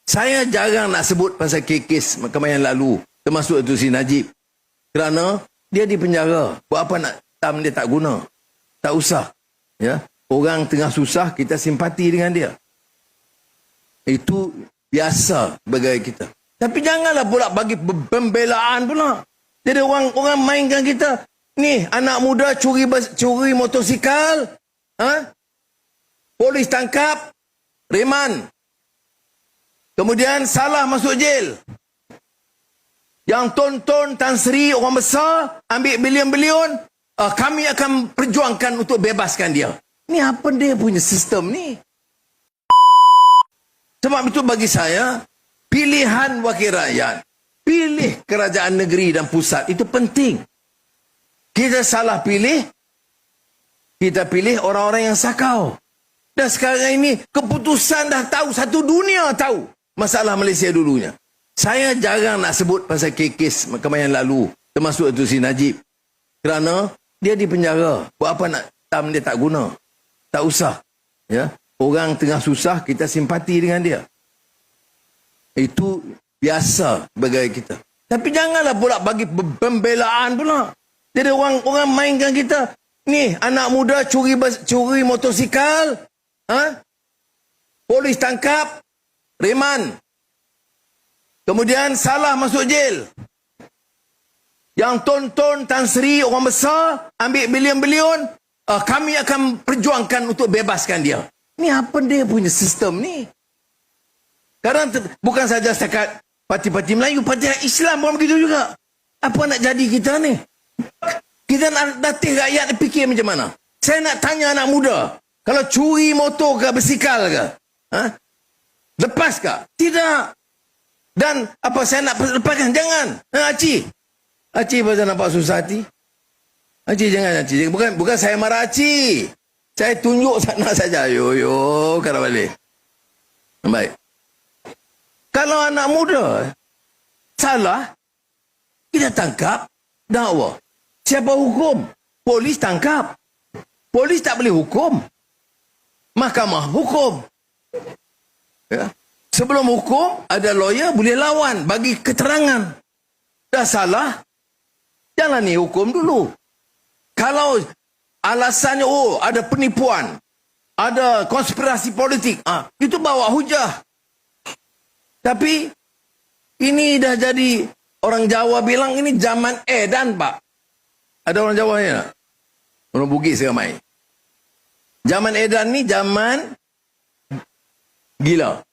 Saya jarang nak sebut pasal kes mahkamah yang lalu, termasuk itu si Najib. Kerana dia di penjara. Buat apa nak tam dia tak guna. Tak usah. Ya. Orang tengah susah, kita simpati dengan dia. Itu biasa bagi kita. Tapi janganlah pula bagi pembelaan pula. Jadi orang mainkan kita. Ni anak muda curi motosikal. Ha? Polis tangkap. Reman. Kemudian salah masuk jail. Yang tonton Tan Sri orang besar ambil bilion-bilion, kami akan perjuangkan untuk bebaskan dia. Ni apa dia punya sistem ni? Sebab itu bagi saya, pilihan wakil rakyat, pilih kerajaan negeri dan pusat itu penting. Kita salah pilih, kita pilih orang-orang yang sakau. Dan sekarang ini keputusan dah tahu, satu dunia tahu masalah Malaysia dulunya. Saya jarang nak sebut pasal kes mahkamah yang lalu, termasuk itu si Najib. Kerana dia di penjara. Buat apa nak tam dia tak guna. Tak usah. Ya. Orang tengah susah, kita simpati dengan dia. Itu biasa bagi kita. Tapi janganlah pula bagi pembelaan pula. Jadi orang mainkan kita. Ni anak muda curi motosikal. Ha? Polis tangkap. Reman. Kemudian salah masuk jail. Yang tonton Tan Sri orang besar ambil bilion-bilion, kami akan perjuangkan untuk bebaskan dia. Ni apa dia punya sistem ni? Kadang bukan saja setakat parti-parti Melayu, parti Islam pun begitu juga. Apa nak jadi kita ni? Kita nak latih rakyat fikir macam mana? Saya nak tanya anak muda, kalau curi motor ke basikal ke, lepas ke? Tidak. Dan apa saya nak lepaskan? Jangan. Acik pasal nampak susah hati. Acik jangan Acik. Bukan saya marah Acik. Saya tunjuk sana saja. Yo, kena balik. Baik. Kalau anak muda salah, kita tangkap, dakwa. Siapa hukum? Polis tangkap. Polis tak boleh hukum. Mahkamah hukum. Ya. Sebelum hukum, ada lawyer boleh lawan, bagi keterangan. Dah salah, jalani hukum dulu. Kalau alasannya, ada penipuan, ada konspirasi politik, itu bawa hujah. Tapi, ini dah jadi, orang Jawa bilang, ini zaman edan, Pak. Ada orang Jawa ni tak? Orang Bugis ramai. Zaman edan ni, zaman gila.